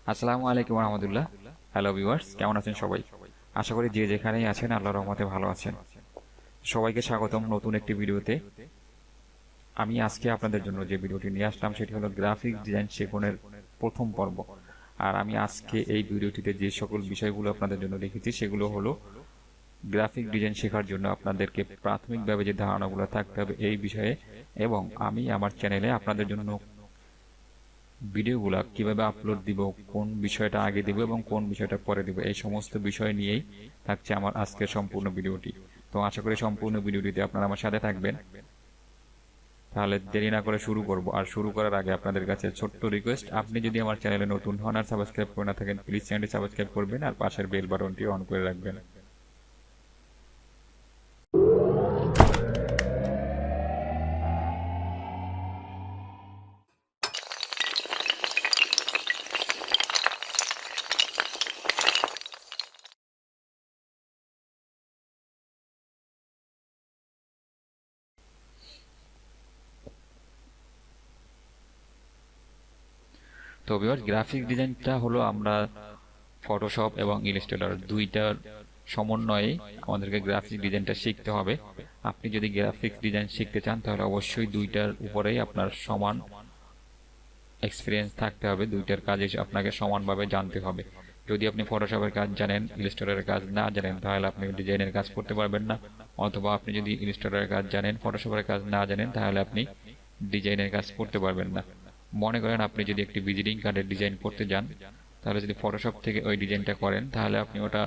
আসসালামু আলাইকুম রহমতুল্লাহ। Hello viewers, কেমন আছেন সবাই? আশা করি যে যেখানেই আছেন আল্লাহর রহমতে ভালো আছেন। সবাইকে স্বাগতম নতুন একটি ভিডিওতে। আমি আজকে আপনাদের জন্য যে ভিডিওটি নিয়ে আসলাম সেটি হলো গ্রাফিক ডিজাইন শেখানোর প্রথম পর্ব। আর আমি আজকে এই ভিডিওটিতে যে সকল বিষয়গুলো আপনাদের জন্য রেখেছি সেগুলো হলো গ্রাফিক ডিজাইন শেখার জন্য আপনাদেরকে প্রাথমিকভাবে যে ধারণাগুলো থাকতে হবে এই বিষয়ে, এবং আমি আমার চ্যানেলে আপনাদের জন্য ভিডিওগুলা কিভাবে আপলোড দিব, কোন বিষয়টা আগে দিব এবং কোন বিষয়টা পরে দিব, এই সমস্ত বিষয় নিয়েই থাকছে আমার আজকের সম্পূর্ণ ভিডিওটি। তো আশা করি সম্পূর্ণ ভিডিওটিতে আপনারা আমার সাথে থাকবেন। তাহলে দেরি না করে শুরু করব। আর শুরু করার আগে আপনাদের কাছে ছোট্ট রিকোয়েস্ট, আপনি যদি আমার চ্যানেলে নতুন হন আর সাবস্ক্রাইব করে না থাকেন, প্লিজ চ্যানেলটি সাবস্ক্রাইব করবেন আর পাশের বেল বাটনটি অন করে রাখবেন। তো ভিউয়ার্স, গ্রাফিক ডিজাইনটা হলো আমরা ফটোশপ এবং ইলাস্ট্রেটর দুইটার সমন্বয়ে আমাদেরকে গ্রাফিক ডিজাইনটা শিখতে হবে। আপনি যদি গ্রাফিক্স ডিজাইন শিখতে চান তাহলে অবশ্যই দুইটার উপরেই আপনার সমান এক্সপিরিয়েন্স থাকতে হবে, দুইটার কাজে আপনাকে সমানভাবে জানতে হবে। যদি আপনি ফটোশপের কাজ জানেন, ইলাস্ট্রেটরের কাজ না জানেন, তাহলে আপনি ডিজাইনের কাজ করতে পারবেন না। অথবা আপনি যদি ইলাস্ট্রেটরের কাজ জানেন, ফটোশপের কাজ না জানেন, তাহলে আপনি ডিজাইনের কাজ করতে পারবেন না। মনে করেন আপনি যদি একটি ভিজিটিং কার্ডের ডিজাইন করতে যান, তাহলে যদি ফটোশপ থেকে ওই ডিজাইনটা করেন, তাহলে আপনি ওটা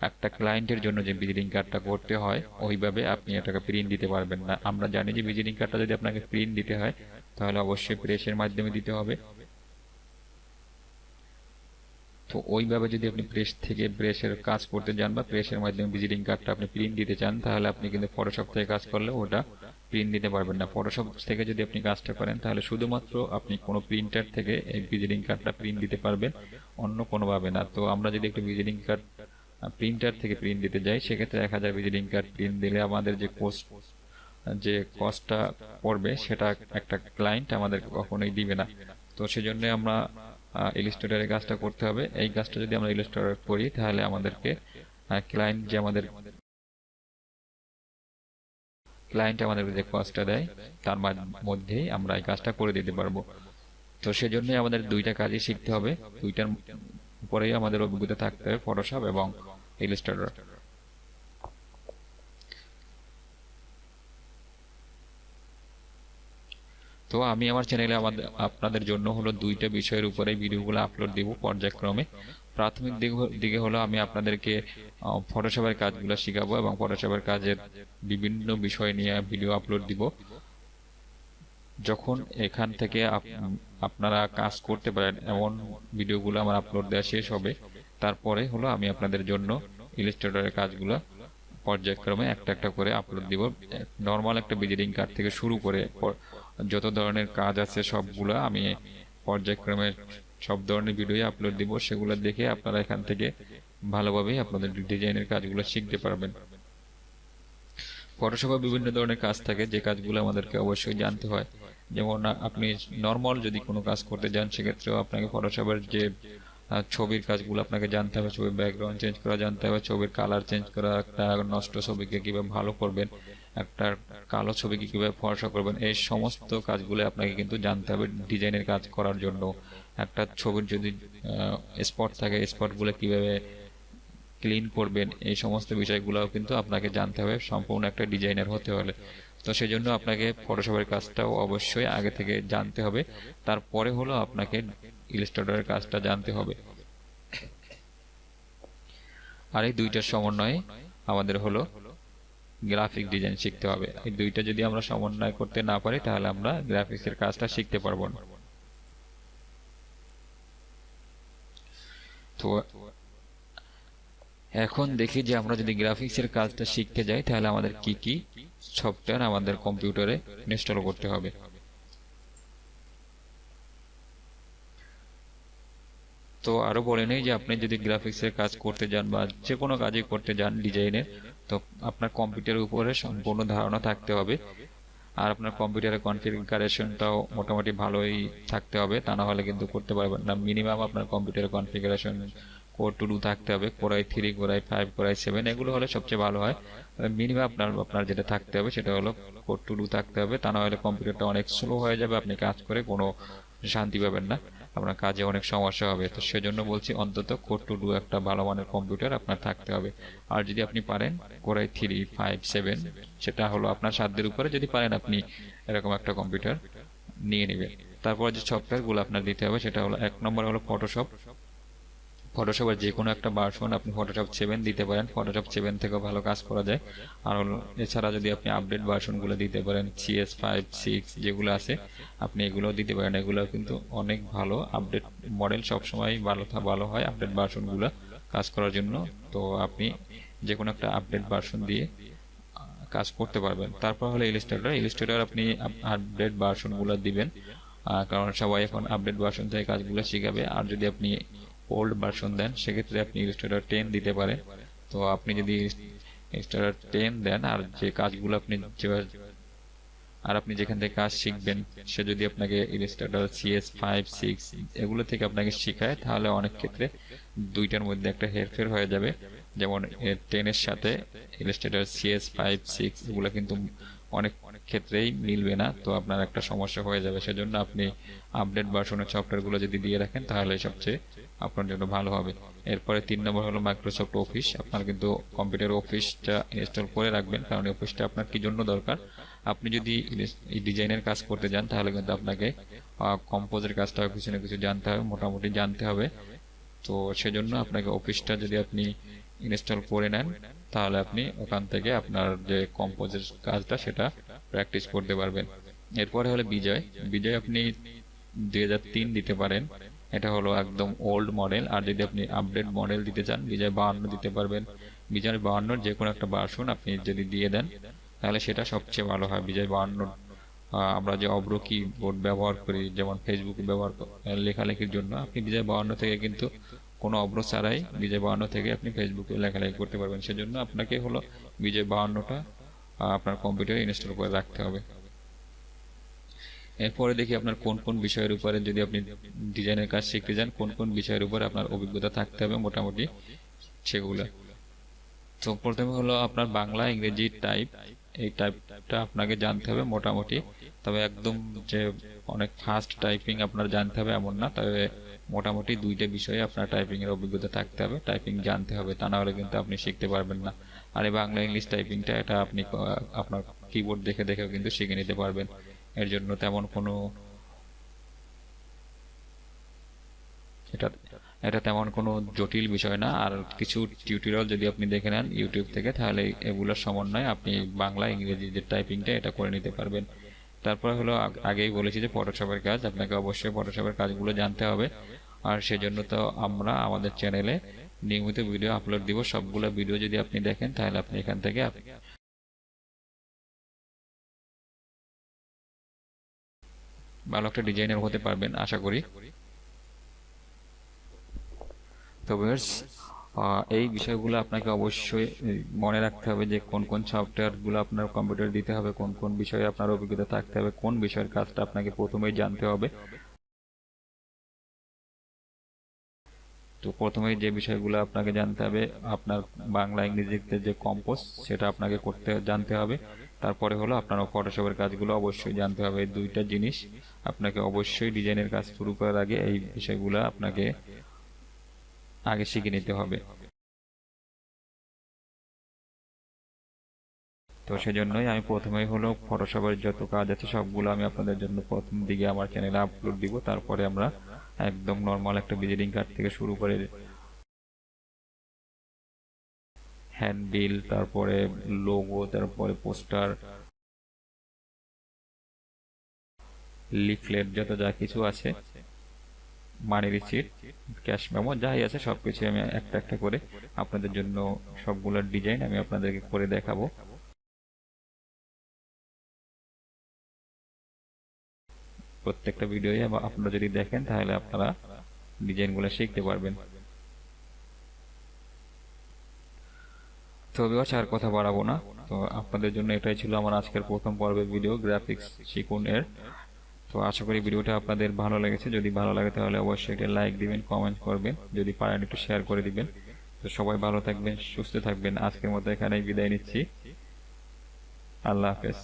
একটা ক্লায়েন্টের জন্য যে ভিজিটিং কার্ডটা করতে হয় ওইভাবে আপনি এটাকে প্রিন্ট দিতে পারবেন না। আমরা জানি যে ভিজিটিং কার্ডটা যদি আপনাকে প্রিন্ট দিতে হয় তাহলে অবশ্যই প্রেসের মাধ্যমে দিতে হবে। তো ওইভাবে যদি আপনি প্রেস থেকে প্রেসের কাজ করতে যান বা প্রেসের মাধ্যমে ভিজিটিং কার্ডটা আপনি প্রিন্ট দিতে চান, তাহলে আপনি কিন্তু ফটোশপ থেকে কাজ করলে ওটা প্রিন্ট দিতে পারবেন না। ফটোশপ থেকে যদি আপনি কাজটা করেন তাহলে শুধুমাত্র আপনি কোনো প্রিন্টার থেকে এই ভিজিটিং কার্ডটা প্রিন্ট দিতে পারবেন, অন্য কোনোভাবে না। তো আমরা যদি একটি ভিজিটিং কার্ড প্রিন্টার থেকে প্রিন্ট দিতে যাই, সেক্ষেত্রে 1000 ভিজিটিং কার্ড প্রিন্ট দিলে আমাদের যে কস্টটা পড়বে সেটা একটা ক্লায়েন্ট আমাদের কখনোই দিবে না। তো সেজন্য আমরা ইলাস্ট্রেটরের কাজটা করতে হবে। এই কাজটা যদি আমরা ইলাস্ট্রেটর করি তাহলে আমাদেরকে ক্লায়েন্ট যে আমাদের ক্লায়েন্ট আমাদের যে কস্টটা দেয় তার মধ্যেই আমরা এই কাজটা করে দিতে পারবো। তো সেজন্যই আমাদের দুইটা কাজই শিখতে হবে, দুইটার উপরেই আমাদের অভিজ্ঞতা থাকতে হবে, ফটোশপ এবং ইলাস্ট্রেটর। তো আমি আমার চ্যানেলে আপনাদের জন্য হলো দুইটা বিষয়ের উপরে ভিডিওগুলো আপলোড দিব পর্যায়ক্রমে। প্রাথমিক দিকে হলো আমি আপনাদেরকে ফটোশপের কাজগুলো শিখাবো এবং ফটোশপের কাজের বিভিন্ন বিষয় নিয়ে ভিডিও আপলোড দিব। যখন এখান থেকে আপনারা কাজ করতে পারেন এমন ভিডিওগুলো আমার আপলোড দেওয়া শেষ হবে, তারপরে হলো আমি আপনাদের জন্য ইলাস্ট্রেটরের কাজগুলো পর্যায়ক্রমে একটা একটা করে আপলোড দিব। নর্মাল একটা ভিজিটিং কার্ড থেকে শুরু করে যত ধরনের কাজ আছে সবগুলো আমি পর্যায়ক্রমে সব ধরনের ভিডিও আপলোড দিব। সেগুলো দেখে আপনারা এখান থেকে ভালোভাবে আপনাদের ডিজাইনের কাজগুলো শিখতে পারবেন। ফটোশপে বিভিন্ন ধরনের কাজ থাকে যে কাজগুলো আমাদেরকে অবশ্যই জানতে হয়। যেমন আপনি নর্মাল যদি কোনো কাজ করতে যান, সেক্ষেত্রেও আপনাকে ফটোশপের যে ছবির কাজগুলো আপনাকে জানতে হবে, ছবির ব্যাকগ্রাউন্ড চেঞ্জ করা জানতে হবে, ছবির কালার চেঞ্জ করা, একটা নষ্ট ছবিকে কিভাবে ভালো করবেন, একটা কালো ছবিকে কিভাবে ফর্সা করবেন, এই সমস্ত কাজগুলো আপনাকে কিন্তু জানতে হবে ডিজাইনের কাজ করার জন্য। একটা ছবির যদি স্পট থাকে, স্পটগুলো কিভাবে ক্লিন করবেন, এই সমস্ত বিষয়গুলো কিন্তু আপনাকে জানতে হবে সম্পূর্ণ একটা ডিজাইনার হতে হলে। তো সেই জন্য আপনাকে ফটোশপের কাজটাও অবশ্যই আগে থেকে জানতে হবে, তারপরে হলো আপনাকে ইলাস্ট্রেটরের কাজটা জানতে হবে। আর এই দুইটার সমন্বয়ে আমাদের হলো গ্রাফিক ডিজাইন শিখতে হবে। এই দুইটা যদি আমরা সমন্বয় করতে না পারি তাহলে আমরা গ্রাফিক্সের কাজটা শিখতে পারবো না। তো এখন দেখি যে আমরা যদি গ্রাফিক্সের কাজটা শিখতে যাই তাহলে আমাদের কি কি সফটওয়্যার আমাদের কম্পিউটারে ইনস্টল করতে হবে। তো আরো বলে নেই যে আপনি যদি গ্রাফিক্সের কাজ করতে যান বা যে কোনো কাজই করতে যান ডিজাইনের, তো আপনার কম্পিউটারের উপরে সম্পূর্ণ ধারণা থাকতে হবে। আর আপনার কম্পিউটারের কনফিগারেশনটাও মোটামুটি ভালোই থাকতে হবে, তা না হলে কিন্তু করতে পারবেন না। মিনিমাম আপনার কম্পিউটারের কনফিগারেশন কোর টু ডু থাকতে হবে, কোরাই 3, কোরাই 5, কোরাই 7, এগুলো হলে সবচেয়ে ভালো হয়। মিনিমাম আপনার আপনার যেটা থাকতে হবে সেটা হলো কোর টু ডু থাকতে হবে, তা না হলে কম্পিউটারটা অনেক স্লো হয়ে যাবে, আপনি কাজ করে কোনো শান্তি পাবেন না, আপনার কাজে অনেক সমস্যা হবে। তো সেজন্য বলছি অন্তত কোর টু ডু একটা ভালো মানের কম্পিউটার আপনার থাকতে হবে। আর যদি আপনি পারেন কোরাই 3, 5, 7, সেটা হলো আপনার সাধ্যের উপরে, যদি পারেন আপনি এরকম একটা কম্পিউটার নিয়ে নেবেন। তারপর যে সফটওয়্যার গুলো আপনার দিতে হবে সেটা হলো, 1 নম্বর হলো ফটোশপ। ফটোশপের যে কোনো একটা ভার্সন আপনি ফটোশপ 7 দিতে পারেন, ফটোশপ 7 থেকেও ভালো কাজ করা যায়। আর হলো এছাড়া যদি আপনি আপডেট ভার্সনগুলো দিতে পারেন, CS5, 6 যেগুলো আছে আপনি এগুলোও দিতে পারেন, এগুলো কিন্তু অনেক ভালো। আপডেট মডেল সবসময় ভালো হয় আপডেট ভার্সনগুলো কাজ করার জন্য। তো আপনি যে কোনো একটা আপডেট ভার্সন দিয়ে কাজ করতে পারবেন। তারপর হলো ইলিস্ট্রেটর। ইলিস্ট্রেটর আপনি আপডেট ভার্সনগুলো দিবেন, কারণ সবাই এখন আপডেট ভার্সন থেকে কাজগুলো শিখাবে। আর যদি আপনি ওল্ড ভার্সন দেন সেক্ষেত্রে আপনি ইলিস্ট্রেটর 10 দিতে পারেন। তো আপনি যদি ইলিস্ট্রেটর 10 দেন আর যে কাজগুলো আপনি আর আপনি যেখান থেকে কাজ শিখবেন সে যদি আপনাকে ইলিস্ট্রেটর CS5, 6 এগুলো থেকে আপনাকে শিখায়, তাহলে অনেক ক্ষেত্রে দুইটার মধ্যে একটা হেরফের হয়ে যাবে। যেমন 10 এর সাথে ইলিস্ট্রেটর CS5, 6 এগুলো কিন্তু অনেক ক্ষেত্রেই মিলবে না, তো আপনার একটা সমস্যা হয়ে যাবে। সেজন্য আপনি আপডেট ভার্সনের সফটওয়্যারগুলো যদি দিয়ে রাখেন তাহলে সবচেয়ে আপনার জন্য ভালো হবে। এরপরে 3 নম্বর হলো মাইক্রোসফট অফিস। আপনার কিন্তু কম্পিউটার অফিসটা ইনস্টল করে রাখবেন, কারণ অফিসটা আপনার কি জন্য দরকার। আপনি যদি ডিজাইনের কাজ করতে যান তাহলে কিন্তু আপনাকে কম্পোজের কাজটা কিছু না কিছু জানতে হবে, মোটামুটি জানতে হবে। তো সেজন্য আপনাকে অফিসটা যদি আপনি ইনস্টল করে নেন তাহলে আপনি ওখান থেকে আপনার যে কম্পোজের কাজটা সেটা প্র্যাকটিস করতে পারবেন। এরপরে হলো বিজয়। বিজয় আপনি 2003 দিতে পারেন, এটা হলো একদম ওল্ড মডেল। আর যদি আপনি আপডেট মডেল দিতে চান বিজয় 52 দিতে পারবেন। বিজয় 52 যে কোনো একটা ভার্সন আপনি যদি দিয়ে দেন তাহলে সেটা সবচেয়ে ভালো হয়। বিজয় 52 আমরা যে অব্র কিবোর্ড ব্যবহার করি, যেমন ফেসবুকে ব্যবহার লেখালেখির জন্য, আপনি বিজয় 52 থেকে কিন্তু কোনো অব্র ছাড়াই বিজয় 52 থেকে আপনি ফেসবুকে লেখালেখি করতে পারবেন। সেজন্য আপনাকে হলো বিজয় 52টা আপনার কম্পিউটারে ইনস্টল করে রাখতে হবে। এরপরে দেখি আপনার কোন কোন বিষয়ের উপরে, যদি আপনি ডিজাইনের কাজ শিখতে যান কোন কোন বিষয়ের উপরে আপনার অভিজ্ঞতা থাকতে হবে মোটামুটি সেগুলো। তো প্রথমে হলো আপনার বাংলা ইংরেজি টাইপ, এই টাইপটা আপনাকে জানতে হবে মোটামুটি। তবে একদম যে অনেক ফাস্ট টাইপিং আপনার জানতে হবে এমন না, তবে মোটামুটি দুইটা বিষয়ে আপনার টাইপিং এর অভিজ্ঞতা থাকতে হবে, টাইপিং জানতে হবে, তা না হলে কিন্তু আপনি শিখতে পারবেন না। আর এই বাংলা ইংলিশ টাইপিংটা এটা আপনি আপনার কিবোর্ড দেখে দেখেও কিন্তু শিখে নিতে পারবেন। এর জন্য তেমন কোনো এটা এটা তেমন কোনো জটিল বিষয় না। আর কিছু টিউটোরিয়াল যদি আপনি দেখে নেন ইউটিউব থেকে তাহলে এগুলোর সমন্বয়ে আপনি বাংলা ইংরেজি যে টাইপিংটা এটা করে নিতে পারবেন। তারপরে হলো আগেই বলেছি যে ফটোশপের কাজ, আপনাকে অবশ্যই ফটোশপের কাজগুলো জানতে হবে। আর সেজন্য তো আমরা আমাদের চ্যানেলে নিয়মিত ভিডিও আপলোড দিব, সবগুলো ভিডিও যদি আপনি দেখেন তাহলে আপনি এখান থেকে ভালো একটা ডিজাইনার হতে পারবেন আশা করি। তো ভিউয়ার্স, এই বিষয়গুলো আপনাকে অবশ্যই মনে রাখতে হবে যে কোন কোন সফটওয়্যার গুলো আপনার কম্পিউটার দিতে হবে, কোন কোন বিষয়ে আপনার অভিজ্ঞতা থাকতে হবে, কোন বিষয়ের কাজটা আপনাকে প্রথমেই জানতে হবে। তো প্রথমেই যে বিষয়গুলো আপনাকে জানতে হবে, আপনার বাংলা ইংরেজিতে যে কম্পোজ সেটা আপনাকে করতে জানতে হবে। তারপরে হলো আপনার ফটোশপের কাজগুলো অবশ্যই জানতে হবে। এই দুইটা জিনিস আপনাকে অবশ্যই ডিজাইনের কাজ শুরু করার আগে এই বিষয়গুলো আপনাকে আগে শিখে নিতে হবে। তো সেজন্যই আমি প্রথমেই হলো ফটোশপের যত কাজ আছে সবগুলো আমি আপনাদের জন্য প্রথম দিকে আমার চ্যানেলে আপলোড দিব। তারপরে আমরা একদম নর্মাল একটা ভিজিটিং কার্ড থেকে শুরু করে হ্যান্ডবিল, তারপরে লোগো, তারপরে পোস্টার, লিফলেট, যত যা কিছু আছে, মানি রিসিট, ক্যাশ মেমো, যাই আছে সবকিছু আমি একটা একটা করে আপনাদের জন্য সবগুলোর ডিজাইন আমি আপনাদেরকে করে দেখাবো। প্রত্যেকটা ভিডিও আপনারা যদি দেখেন তাহলে আপনারা ডিজাইনগুলো শিখতে পারবেন। তো ভিউয়ার্স, আর কথা বাড়াবো না, তো আপনাদের জন্য এটাই ছিল আমার আজকের প্রথম পর্বের ভিডিও, গ্রাফিক্স শিখুন এর। তো আশা করি ভিডিওটা আপনাদের ভালো লেগেছে। যদি ভালো লাগে তাহলে অবশ্যই একটা লাইক দিবেন, কমেন্ট করবেন, যদি পারেন একটু শেয়ার করে দিবেন। তো সবাই ভালো থাকবেন, সুস্থ থাকবেন। আজকের মতো এখানেই বিদায় নিচ্ছি। আল্লাহ হাফেজ।